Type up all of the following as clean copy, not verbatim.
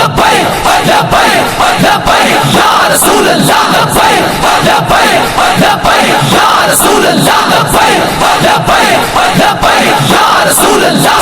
لبیک لبیک لبیک یا رسول اللہ لبیک لبیک لبیک یا رسول اللہ لبیک لبیک لبیک یا رسول اللہ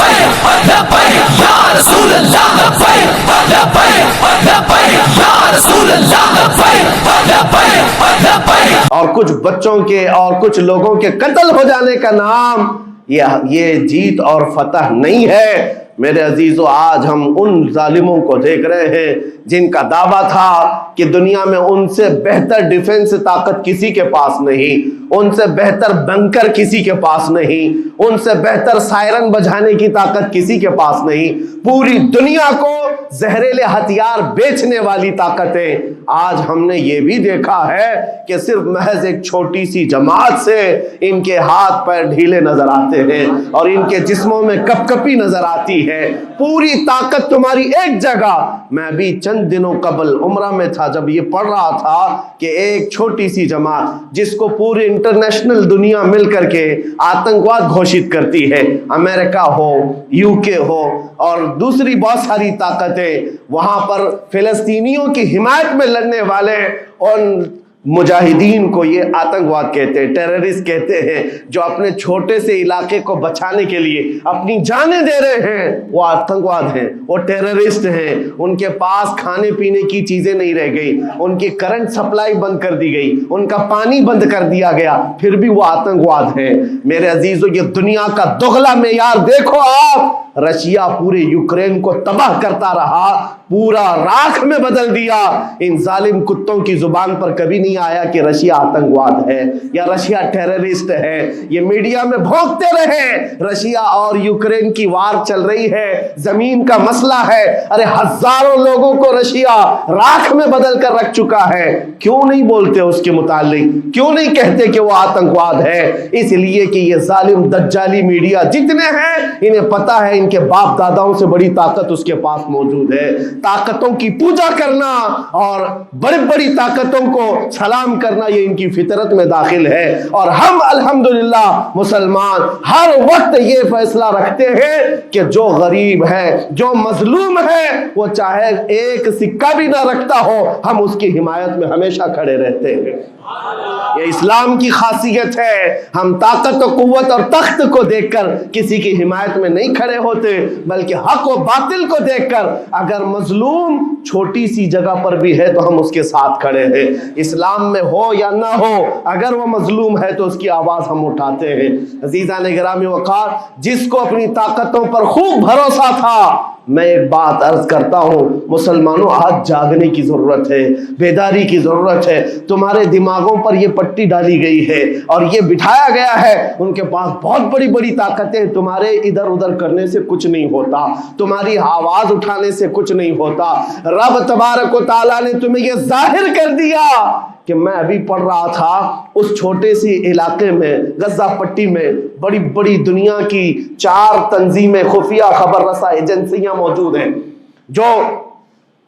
لبیک یا رسول اللہ لبیک لبیک لبیک یا رسول اللہ لبیک لبیک لبیک. اور کچھ بچوں کے اور کچھ لوگوں کے قتل ہو جانے کا نام یہ جیت اور فتح نہیں ہے. میرے عزیزو، آج ہم ان ظالموں کو دیکھ رہے ہیں جن کا دعویٰ تھا کہ دنیا میں ان سے بہتر ڈیفنس طاقت کسی کے پاس نہیں، ان سے بہتر بنکر کسی کے پاس نہیں، ان سے بہتر سائرن بجانے کی طاقت کسی کے پاس نہیں. پوری دنیا کو زہریلے ہتھیار بیچنے والی طاقتیں. آج ہم نے یہ بھی دیکھا ہے کہ صرف محض ایک چھوٹی سی جماعت سے ان کے ہاتھ پیر ڈھیلے نظر آتے ہیں اور ان کے جسموں میں کپ کپی نظر آتی ہے. پوری طاقت تمہاری ایک جگہ. میں بھی چند دنوں قبل عمرہ میں تھا جب یہ پڑھ رہا تھا کہ ایک چھوٹی سی جماعت جس کو پوری انٹرنیشنل دنیا مل کر کے آتنکواد گھوشت کرتی ہے، امریکہ ہو، یو کے ہو اور دوسری بہت ساری طاقتیں، وہاں پر فلسطینیوں کی حمایت میں لڑنے والے ان مجاہدین کو یہ آتنکواد کہتے ہیں، ٹیررسٹ کہتے ہیں، جو اپنے چھوٹے سے علاقے کو بچانے کے لیے اپنی جانیں دے رہے ہیں. وہ آتنکواد ہیں، وہ ٹیررسٹ ہیں. ان کے پاس کھانے پینے کی چیزیں نہیں رہ گئی، ان کی کرنٹ سپلائی بند کر دی گئی، ان کا پانی بند کر دیا گیا، پھر بھی وہ آتنکواد ہیں. میرے عزیزو، یہ دنیا کا دغلا معیار دیکھو آپ. رشیا پورے یوکرین کو تباہ کرتا رہا، پورا راکھ میں بدل دیا. ان ظالم کتوں کی زبان پر کبھی نہیں آیا کہ رشیا آتنکواد ہے یا رشیا ٹیررسٹ ہے. یہ میڈیا میں بھونکتے رہے رشیا اور یوکرین کی وار چل رہی ہے، زمین کا مسئلہ ہے. ارے ہزاروں لوگوں کو رشیا راکھ میں بدل کر رکھ چکا ہے. کیوں نہیں بولتے اس کے متعلق؟ کیوں نہیں کہتے کہ وہ آتنکواد ہے؟ اس لیے کہ یہ ظالم دجالی میڈیا جتنے ہیں انہیں پتا ہے ان کے باپ داداؤں سے بڑی طاقت اس کے پاس موجود ہے. طاقتوں کی پوجا کرنا اور بڑی بڑی طاقتوں کو سلام کرنا یہ ان کی فطرت میں داخل ہے. اور ہم الحمدللہ مسلمان ہر وقت یہ فیصلہ رکھتے ہیں کہ جو غریب ہے، جو مظلوم ہے، وہ چاہے ایک سکہ بھی نہ رکھتا ہو، ہم اس کی حمایت میں ہمیشہ کھڑے رہتے ہیں. یہ اسلام کی خاصیت ہے. ہم طاقت و قوت اور تخت کو دیکھ کر کسی کی حمایت میں نہیں کھڑے ہوتے، بلکہ حق و باطل کو دیکھ کر اگر مظلوم چھوٹی سی جگہ پر بھی ہے تو ہم اس کے ساتھ کھڑے ہیں. اسلام میں ہو یا نہ ہو، اگر وہ مظلوم ہے تو اس کی آواز ہم اٹھاتے ہیں. عزیزان گرامی وقار، جس کو اپنی طاقتوں پر خوب بھروسہ تھا، میں ایک بات عرض کرتا ہوں مسلمانوں، آج جاگنے کی ضرورت ہے، بیداری کی ضرورت ہے. تمہارے دماغوں پر یہ پٹی ڈالی گئی ہے اور یہ بٹھایا گیا ہے ان کے پاس بہت بڑی بڑی طاقتیں، تمہارے ادھر ادھر کرنے سے کچھ نہیں ہوتا، تمہاری آواز اٹھانے سے کچھ نہیں ہوتا. رب تبارک و تعالیٰ نے تمہیں یہ ظاہر کر دیا کہ میں ابھی پڑھ رہا تھا اس چھوٹے سی علاقے میں غزہ پٹی میں بڑی بڑی دنیا کی 4 تنظیمیں، خفیہ خبر رساں ایجنسیاں موجود ہیں جو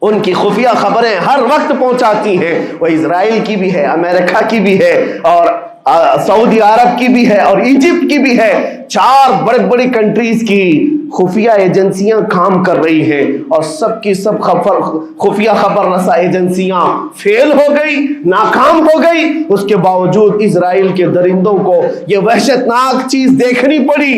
ان کی خفیہ خبریں ہر وقت پہنچاتی ہیں. وہ اسرائیل کی بھی ہے، امریکہ کی بھی ہے اور سعودی عرب کی بھی ہے اور ایجپٹ کی بھی ہے. 4 بڑے بڑی کنٹریز کی خفیہ ایجنسیاں کام کر رہی ہیں اور سب کی سب خفیہ خبر رساں ایجنسیاں فیل ہو گئی، ناکام ہو گئی. اس کے باوجود اسرائیل کے درندوں کو یہ وحشتناک چیز دیکھنی پڑی.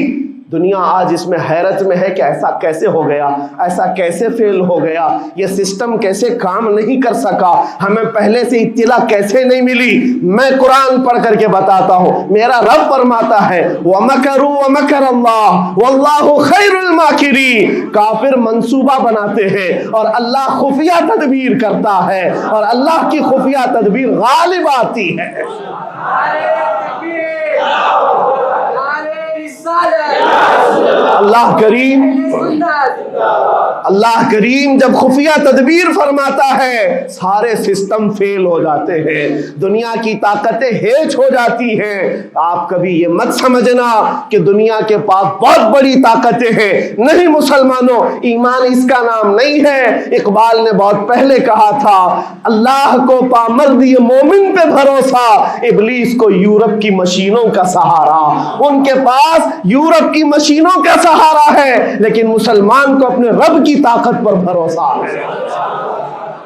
دنیا آج اس میں حیرت میں ہے کہ ایسا کیسے ہو گیا، ایسا کیسے فیل ہو گیا، یہ سسٹم کیسے کام نہیں کر سکا، ہمیں پہلے سے اطلاع کیسے نہیں ملی. میں قرآن پڑھ کر کے بتاتا ہوں. میرا رب فرماتا ہے وَمَكَرُوا وَمَكَرَ اللَّهُ وَاللَّهُ خَيْرُ الْمَاكِرِينَ. کافر منصوبہ بناتے ہیں اور اللہ خفیہ تدبیر کرتا ہے اور اللہ کی خفیہ تدبیر غالب آتی ہے. اللہ کریم جب خفیہ تدبیر فرماتا ہے سارے سسٹم فیل ہو جاتے ہیں، دنیا کی طاقتیں ہیچ ہو جاتی ہیں. آپ کبھی یہ مت سمجھنا کہ دنیا کے پاس بہت بڑی طاقتیں ہیں. نہیں مسلمانوں، ایمان اس کا نام نہیں ہے. اقبال نے بہت پہلے کہا تھا اللہ کو پامردی مومن پہ بھروسہ، ابلیس کو یورپ کی مشینوں کا سہارا. ان کے پاس یورپ کی مشینوں کا سہارا ہے، لیکن مسلمان کو اپنے رب کی طاقت پر بھروسہ ہے۔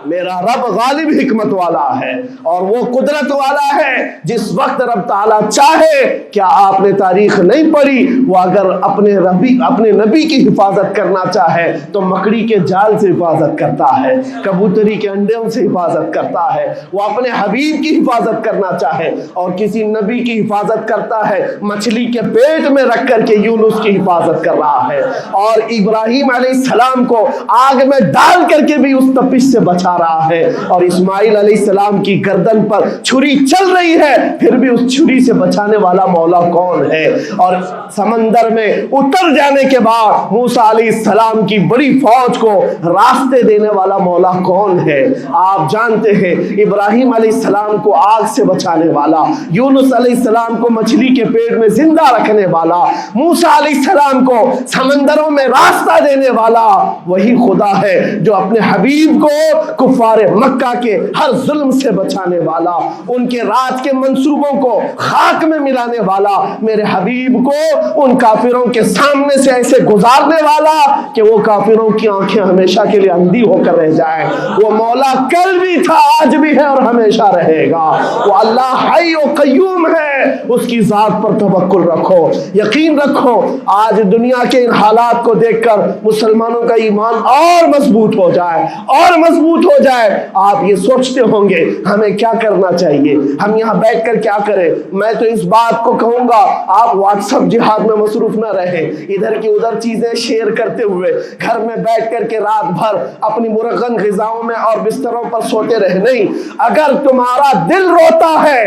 میرا رب غالب حکمت والا ہے اور وہ قدرت والا ہے۔ جس وقت رب تعالیٰ چاہے، کیا آپ نے تاریخ نہیں پڑھی، وہ اگر اپنے نبی کی حفاظت کرنا چاہے تو مکڑی کے جال سے حفاظت کرتا ہے، کبوتری کے انڈوں سے حفاظت کرتا ہے۔ وہ اپنے حبیب کی حفاظت کرنا چاہے اور کسی نبی کی حفاظت کرتا ہے، مچھلی کے پیٹ میں رکھ کر کے یونس کی حفاظت کر رہا ہے، اور ابراہیم علیہ السلام کو آگ میں ڈال کر کے بھی اس تپش سے بچا رہا ہے، اور اسماعیل علیہ السلام کی گردن پر چھری چل رہی ہے، پھر بھی اس چھری سے بچانے والا مولا کون ہے؟ اور سمندر میں اتر جانے کے بعد موسیٰ علیہ السلام کی بڑی فوج کو راستے دینے والا مولا کون ہے؟ آپ جانتے ہیں ابراہیم علیہ السلام کو آگ سے بچانے والا، یونس علیہ السلام کو مچھلی کے پیٹ میں زندہ رکھنے والا، موسیٰ علیہ السلام کو سمندروں میں راستہ دینے والا وہی خدا ہے جو اپنے حبیب کو کفار مکہ کے ہر ظلم سے بچانے والا، ان کے راج کے منصوبوں کو خاک میں ملانے والا، میرے حبیب کو ان کافروں کے سامنے سے ایسے گزارنے والا کہ وہ کافروں کی آنکھیں ہمیشہ کے لیے اندھی ہو کر رہ جائیں۔ وہ مولا کل بھی تھا، آج بھی ہے اور ہمیشہ رہے گا۔ وہ اللہ حی و قیوم ہے، اس کی ذات پر توکل رکھو، یقین رکھو۔ آج دنیا کے ان حالات کو دیکھ کر مسلمانوں کا ایمان اور مضبوط ہو جائے اور مضبوط ہو جائے۔ آپ یہ سوچتے ہوں گے ہمیں کیا کرنا چاہیے، ہم یہاں بیٹھ کر کیا کریں؟ میں تو اس بات کو کہوں گا آپ واٹس ایپ جہاد میں مصروف نہ رہیں، ادھر کی ادھر چیزیں شیئر کرتے ہوئے گھر میں بیٹھ کر کے رات بھر اپنی مرغن غذاؤں میں اور بستروں پر سوتے رہے نہیں۔ اگر تمہارا دل روتا ہے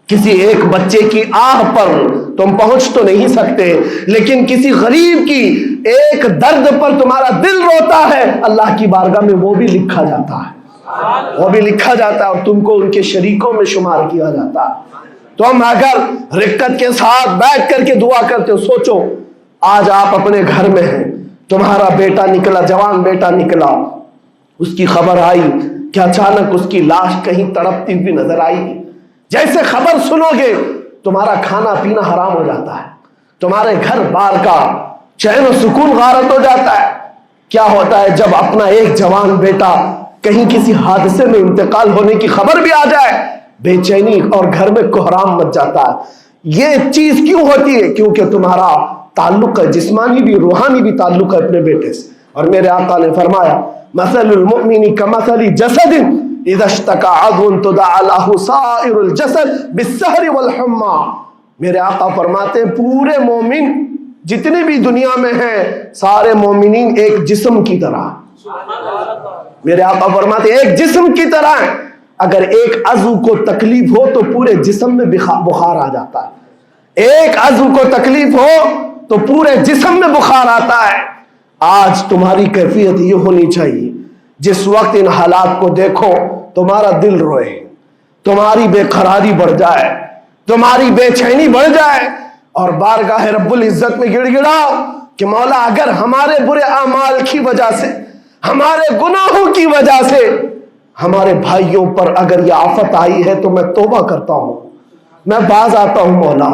کسی ایک بچے کی آہ پر تم پہنچ تو نہیں سکتے، لیکن کسی غریب کی ایک درد پر تمہارا دل روتا ہے، اللہ کی بارگاہ میں وہ بھی لکھا جاتا ہے، وہ بھی لکھا جاتا ہے اور تم کو ان کے شریکوں میں شمار کیا جاتا ہے۔ تم اگر رقت کے ساتھ بیٹھ کر کے دعا کرتے ہو، سوچو آج آپ اپنے گھر میں ہیں، تمہارا بیٹا نکلا، جوان بیٹا نکلا، اس کی خبر آئی کہ اچانک اس کی لاش کہیں تڑپتی ہوئی نظر آئی، جیسے خبر سنو گے تمہارا کھانا پینا حرام ہو جاتا ہے، تمہارے گھر بار کا چین و سکون غارت ہو جاتا ہے۔ کیا ہوتا ہے جب اپنا ایک جوان بیٹا کہیں کسی حادثے میں انتقال ہونے کی خبر بھی آ جائے، بے چینی اور گھر میں کوہرام مچ جاتا ہے۔ یہ چیز کیوں ہوتی ہے؟ کیونکہ تمہارا تعلق ہے، جسمانی بھی روحانی بھی تعلق ہے اپنے بیٹے سے۔ اور میرے آقا نے فرمایا مثل المؤمن کمثل جسد اذا اشتكى عضو تداعى له سائر الجسد بالسهر والحمى۔ میرے آقا فرماتے ہیں پورے مومن جتنے بھی دنیا میں ہیں سارے مومنین ایک جسم کی طرح، میرے آقا فرماتے ہیں ایک جسم کی طرح ہیں، اگر ایک عضو کو تکلیف ہو تو پورے جسم میں بخار آ جاتا ہے، ایک عضو کو تکلیف ہو تو پورے جسم میں بخار آتا ہے۔ آج تمہاری کیفیت یہ ہونی چاہیے جس وقت ان حالات کو دیکھو تمہارا دل روئے، تمہاری بے قراری بڑھ جائے، تمہاری بے چینی بڑھ جائے، اور بارگاہ رب العزت میں گڑ گڑاؤ کہ مولا اگر ہمارے برے اعمال کی وجہ سے، ہمارے گناہوں کی وجہ سے ہمارے بھائیوں پر اگر یہ آفت آئی ہے تو میں توبہ کرتا ہوں، میں باز آتا ہوں مولا،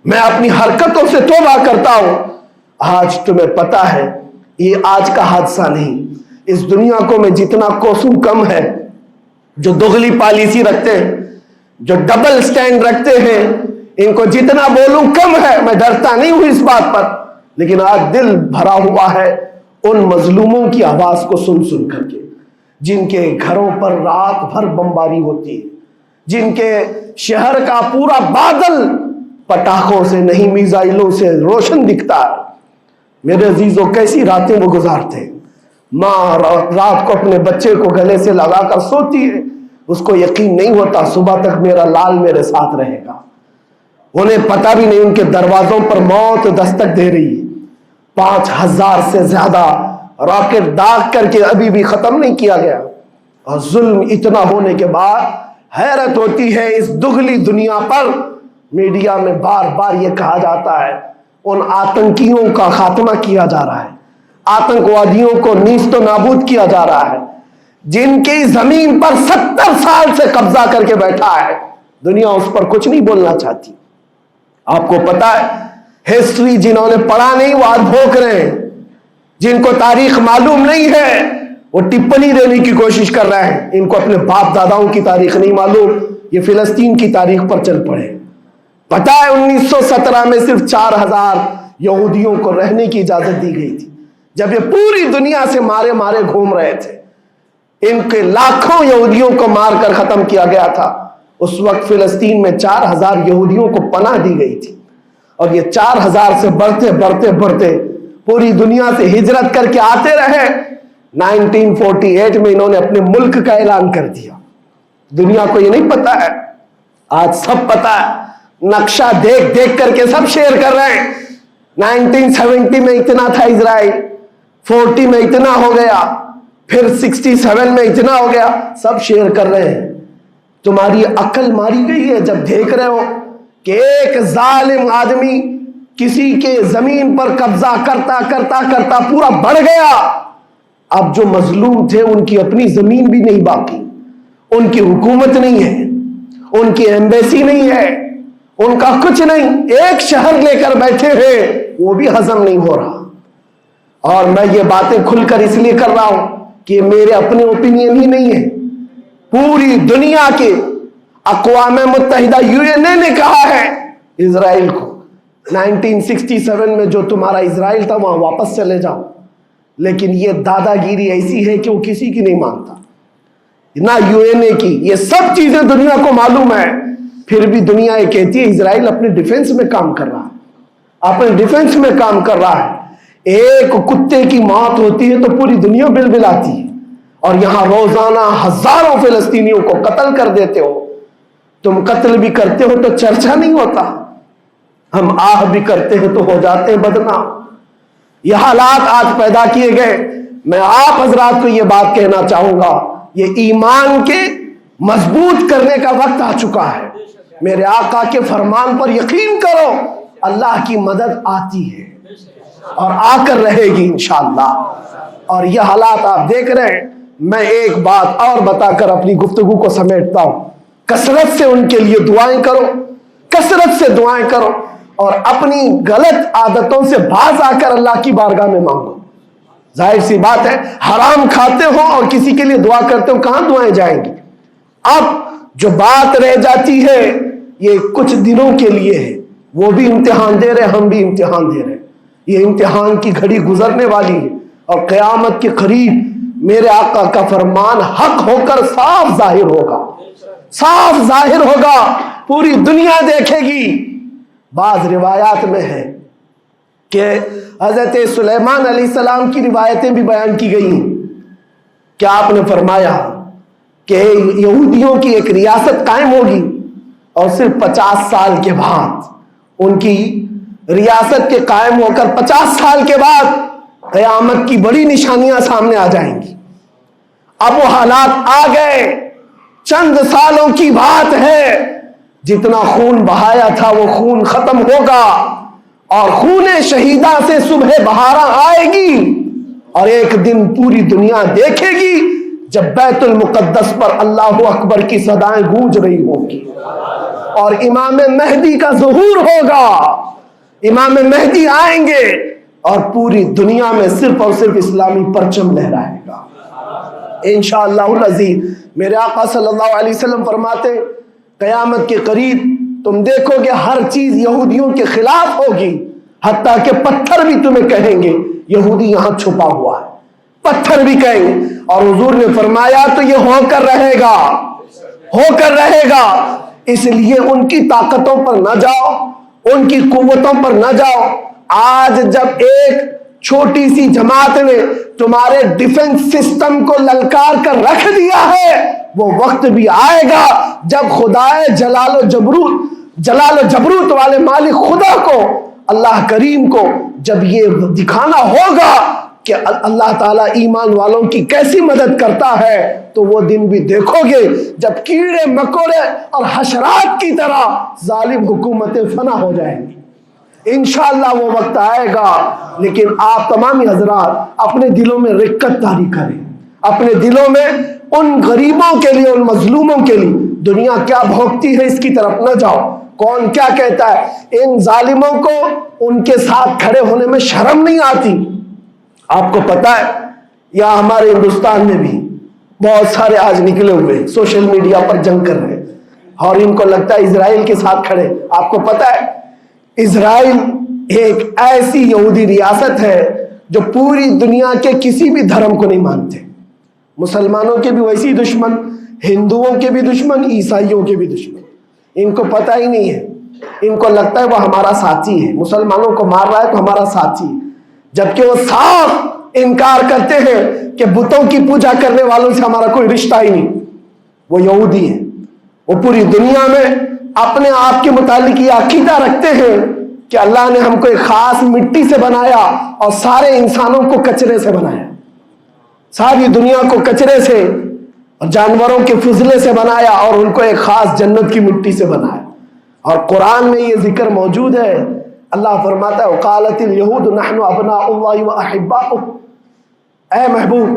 میں اپنی حرکتوں سے توبہ کرتا ہوں۔ آج تمہیں پتا ہے یہ آج کا حادثہ نہیں، اس دنیا کو میں جتنا کوسوں کم ہے جو دغلی پالیسی رکھتے ہیں، جو ڈبل سٹینڈ رکھتے ہیں، ان کو جتنا بولوں کم ہے، میں ڈرتا نہیں ہوں اس بات پر، لیکن آج دل بھرا ہوا ہے ان مظلوموں کی آواز کو سن سن کر کے، جن کے گھروں پر رات بھر بمباری ہوتی ہے، جن کے شہر کا پورا بادل پٹاخوں سے نہیں میزائلوں سے روشن دکھتا ہے۔ میرے عزیزوں کیسی راتیں وہ گزارتے ہیں، ماں رات کو اپنے بچے کو گلے سے لگا کر سوتی ہے، اس کو یقین نہیں ہوتا صبح تک میرا لال میرے ساتھ رہے گا، انہیں پتہ بھی نہیں ان کے دروازوں پر موت دستک دے رہی ہے۔ 5000 سے زیادہ راکٹ داغ کر کے ابھی بھی ختم نہیں کیا گیا، اور ظلم اتنا ہونے کے بعد حیرت ہوتی ہے اس دگلی دنیا پر میڈیا میں بار بار یہ کہا جاتا ہے ان آتنکیوں کا خاتمہ کیا جا رہا ہے، آتنکوادیوں کو نیست و نابود کیا جا رہا ہے، جن کی زمین پر 70 سال سے قبضہ کر کے بیٹھا ہے، دنیا اس پر کچھ نہیں بولنا چاہتی۔ آپ کو پتا ہے ہسٹری جنہوں نے پڑھا نہیں وہ آج بھوک رہے ہیں، جن کو تاریخ معلوم نہیں ہے وہ ٹپنی دینے کی کوشش کر رہے ہیں، ان کو اپنے باپ داداؤں کی تاریخ نہیں معلوم، یہ فلسطین کی تاریخ پر چل پڑے۔ پتہ ہے 1917 میں صرف 4000 یہودیوں کو رہنے کی اجازت دی گئی تھی، جب یہ پوری دنیا سے مارے مارے گھوم رہے تھے۔ ان کے لاکھوں یہودیوں کو مار کر ختم کیا گیا تھا۔ اس وقت فلسطین میں 4000 یہودیوں کو پناہ دی گئی تھی، اور یہ 4000 سے بڑھتے بڑھتے بڑھتے پوری دنیا سے ہجرت کر کے آتے رہے۔ 1948 میں انہوں نے اپنے ملک کا اعلان کر دیا۔ دنیا کو یہ نہیں پتا ہے، آج سب پتا ہے، نقشہ دیکھ دیکھ کر کے سب شیئر کر رہے ہیں۔ 1970 میں اتنا تھا اسرائیل، 40 میں اتنا ہو گیا، پھر 67 میں اتنا ہو گیا، سب شیئر کر رہے ہیں۔ تمہاری عقل ماری گئی ہے جب دیکھ رہے ہو کہ ایک ظالم آدمی کسی کے زمین پر قبضہ کرتا کرتا کرتا پورا بڑھ گیا۔ اب جو مظلوم تھے ان کی اپنی زمین بھی نہیں باقی، ان کی حکومت نہیں ہے، ان کی ایمبیسی نہیں ہے، ان کا کچھ نہیں، ایک شہر لے کر بیٹھے ہیں، وہ بھی ہضم نہیں ہو رہا۔ اور میں یہ باتیں کھل کر اس لیے کر رہا ہوں کہ میرے اپنے اوپینین ہی نہیں ہے، پوری دنیا کے اقوام متحدہ UN نے کہا ہے اسرائیل کو 1967 میں جو تمہارا اسرائیل تھا وہاں واپس چلے جاؤ۔ لیکن یہ دادا گیری ایسی ہے کہ وہ کسی کی نہیں مانتا، نہ UN کی، یہ سب چیزیں دنیا کو معلوم ہے، پھر بھی دنیا یہ کہتی ہے اسرائیل اپنے ڈیفنس میں کام کر رہا ہے، اپنے ڈیفنس میں کام کر رہا ہے۔ ایک کتے کی موت ہوتی ہے تو پوری دنیا بلبلاتی ہے، اور یہاں روزانہ ہزاروں فلسطینیوں کو قتل کر دیتے ہو۔ تم قتل بھی کرتے ہو تو چرچا نہیں ہوتا، ہم آہ بھی کرتے ہیں تو ہو جاتے ہیں بدنام۔ یہ حالات آج پیدا کیے گئے۔ میں آپ حضرات کو یہ بات کہنا چاہوں گا، یہ ایمان کے مضبوط کرنے کا وقت آ چکا ہے۔ میرے آقا کے فرمان پر یقین کرو، اللہ کی مدد آتی ہے اور آ کر رہے گی انشاءاللہ۔ اور یہ حالات آپ دیکھ رہے ہیں۔ میں ایک بات اور بتا کر اپنی گفتگو کو سمیٹتا ہوں، کثرت سے ان کے لیے دعائیں کرو، کثرت سے دعائیں کرو، اور اپنی غلط عادتوں سے باز آ کر اللہ کی بارگاہ میں مانگو۔ ظاہر سی بات ہے، حرام کھاتے ہو اور کسی کے لیے دعا کرتے ہو، کہاں دعائیں جائیں گی؟ اب جو بات رہ جاتی ہے یہ کچھ دنوں کے لیے ہے، وہ بھی امتحان دے رہے، ہم بھی امتحان دے رہے۔ یہ امتحان کی گھڑی گزرنے والی ہے، اور قیامت کے قریب میرے آقا کا فرمان حق ہو کر صاف ظاہر ہوگا، صاف ظاہر ہوگا، پوری دنیا دیکھے گی۔ بعض روایات میں ہے کہ حضرت سلیمان علیہ السلام کی روایتیں بھی بیان کی گئی ہیں کہ آپ نے فرمایا کہ یہودیوں کی ایک ریاست قائم ہوگی، اور صرف 50 سال کے بعد ان کی ریاست کے قائم ہو کر 50 سال کے بعد قیامت کی بڑی نشانیاں سامنے آ جائیں گی۔ اب وہ حالات آ گئے، چند سالوں کی بات ہے، جتنا خون بہایا تھا وہ خون ختم ہوگا، اور خون شہیدہ سے صبح بہارا آئے گی، اور ایک دن پوری دنیا دیکھے گی جب بیت المقدس پر اللہ اکبر کی صدائیں گونج رہی ہوں گی، اور امام مہدی کا ظہور ہوگا۔ امام مہدی آئیں گے اور پوری دنیا میں صرف اور صرف اسلامی پرچم لہرائے گا انشاءاللہ العزیز۔ میرے آقا صلی اللہ علیہ وسلم فرماتے قیامت کے قریب تم دیکھو گے ہر چیز یہودیوں کے خلاف ہوگی، حتیٰ کہ پتھر بھی تمہیں کہیں گے یہودی یہاں چھپا ہوا ہے، پتھر بھی کہیں گے۔ اور حضور نے فرمایا تو یہ ہو کر رہے گا، ہو کر رہے گا۔ اس لیے ان کی طاقتوں پر نہ جاؤ، ان کی قوتوں پر نہ جاؤ۔ آج جب ایک چھوٹی سی جماعت نے تمہارے ڈیفنس سسٹم کو للکار کر رکھ دیا ہے، وہ وقت بھی آئے گا جب خدائے جلال و جبروت والے مالک خدا کو، اللہ کریم کو جب یہ دکھانا ہوگا کہ اللہ تعالیٰ ایمان والوں کی کیسی مدد کرتا ہے، تو وہ دن بھی دیکھو گے جب کیڑے مکوڑے اور حشرات کی طرح ظالم حکومتیں فنا ہو جائیں گی۔ انشاءاللہ وہ وقت آئے گا، لیکن آپ تمامی حضرات اپنے دلوں میں رقت طاری کریں، اپنے دلوں میں ان غریبوں کے لیے، ان مظلوموں کے لیے دنیا کیا بھوگتی ہے اس کی طرف نہ جاؤ، کون کیا کہتا ہے، ان ظالموں کو ان کے ساتھ کھڑے ہونے میں شرم نہیں آتی؟ آپ کو پتا ہے یہاں ہمارے ہندوستان میں بھی بہت سارے آج نکلے ہوئے سوشل میڈیا پر جنگ کر رہے ہیں اور ان کو لگتا ہے اسرائیل کے ساتھ کھڑے۔ آپ کو پتا ہے اسرائیل ایک ایسی یہودی ریاست ہے جو پوری دنیا کے کسی بھی دھرم کو نہیں مانتے، مسلمانوں کے بھی ویسی دشمن، ہندوؤں کے بھی دشمن، عیسائیوں کے بھی دشمن۔ ان کو پتہ ہی نہیں ہے، ان کو لگتا ہے وہ ہمارا ساتھی ہے، مسلمانوں کو مار رہا ہے تو ہمارا ساتھی ہے، جبکہ وہ صاف انکار کرتے ہیں کہ بتوں کی پوجا کرنے والوں سے ہمارا کوئی رشتہ ہی نہیں۔ وہ یہودی ہیں، وہ پوری دنیا میں اپنے آپ کے متعلق یہ عقیدہ رکھتے ہیں کہ اللہ نے ہم کو ایک خاص مٹی سے بنایا اور سارے انسانوں کو کچرے سے بنایا، ساری دنیا کو کچرے سے اور جانوروں کے فضلے سے بنایا اور ان کو ایک خاص جنت کی مٹی سے بنایا۔ اور قرآن میں یہ ذکر موجود ہے، اللہ فرماتا ہے وقالت اليہود نحن ابناء اللہ واحباؤہ، اے محبوب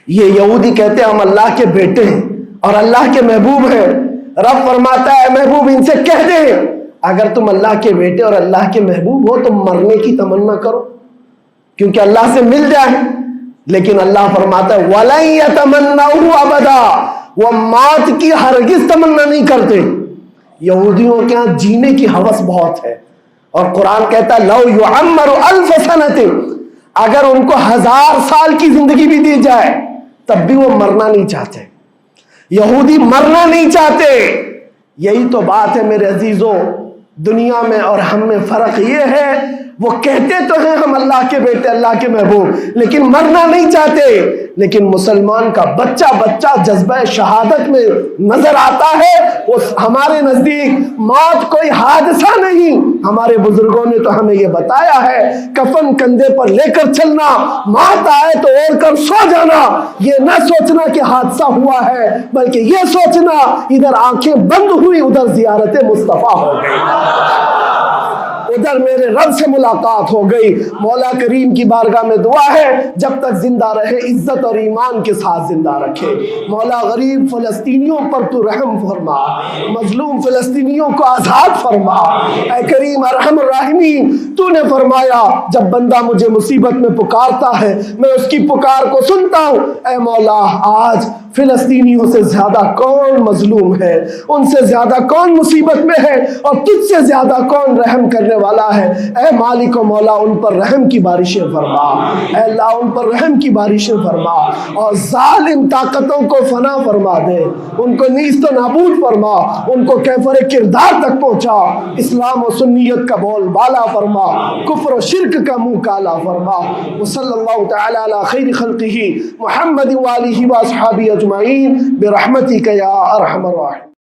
یہ یہودی کہتے ہیں ہم اللہ کے بیٹے ہیں اور اللہ کے محبوب ہیں۔ رب فرماتا ہے اے محبوب ان سے کہہ دے اگر تم اللہ کے بیٹے اور اللہ کے محبوب ہو تو مرنے کی تمنا کرو کیونکہ اللہ سے مل جائے، لیکن اللہ فرماتا ہے وَلَن يَتَمَنَّوْهُ أَبَدًا، وہ موت کی ہرگز تمنا نہیں کرتے۔ یہودیوں کے ہاں جینے کی ہوس بہت ہے اور قرآن کہتا ہے لَوْ يُعَمَّرُ أَلْفَ سَنَةٍ، اگر ان کو 1000 سال کی زندگی بھی دی جائے تب بھی وہ مرنا نہیں چاہتے، یہودی مرنا نہیں چاہتے۔ یہی تو بات ہے میرے عزیزوں، دنیا میں اور ہم میں فرق یہ ہے وہ کہتے تو ہیں ہم اللہ کے بیٹے اللہ کے محبوب لیکن مرنا نہیں چاہتے، لیکن مسلمان کا بچہ جذبہ شہادت میں نظر آتا ہے، وہ ہمارے نزدیک موت کوئی حادثہ نہیں۔ ہمارے بزرگوں نے تو ہمیں یہ بتایا ہے کفن کندھے پر لے کر چلنا، موت آئے تو اوڑھ کر سو جانا، یہ نہ سوچنا کہ حادثہ ہوا ہے بلکہ یہ سوچنا ادھر آنکھیں بند ہوئی ادھر زیارت مصطفیٰ ہو گئی، ادھر میرے رب سے ملاقات ہو گئی۔ مولا کریم کی بارگاہ میں دعا ہے جب تک زندہ رہے عزت اور ایمان کے ساتھ زندہ رکھے۔ مولا غریب فلسطینیوں پر تو رحم فرما، مظلوم فلسطینیوں کو آزاد فرما۔ اے کریم ارحم الراحمین، تو نے فرمایا جب بندہ مجھے مصیبت میں پکارتا ہے میں اس کی پکار کو سنتا ہوں۔ اے مولا آج فلسطینیوں سے زیادہ کون مظلوم ہے، ان سے زیادہ کون مصیبت میں ہے اور تجھ سے زیادہ کون رحم کرنے والا ہے۔ اے مالک و مولا ان پر رحم کی بارشیں فرما، اے اللہ ان پر رحم کی بارشیں فرما اور ظالم طاقتوں کو فنا فرما دے، ان کو نیست و نابود فرما، ان کو کیفر کردار تک پہنچا، اسلام و سنیت کا بول بالا فرما، کفر و شرک کا منہ کالا فرما۔ وصلی اللہ تعالی علی خیر خلقہ محمد وآلہ واصحابہ اجمعین برحمتک یا ارحم الراحمین۔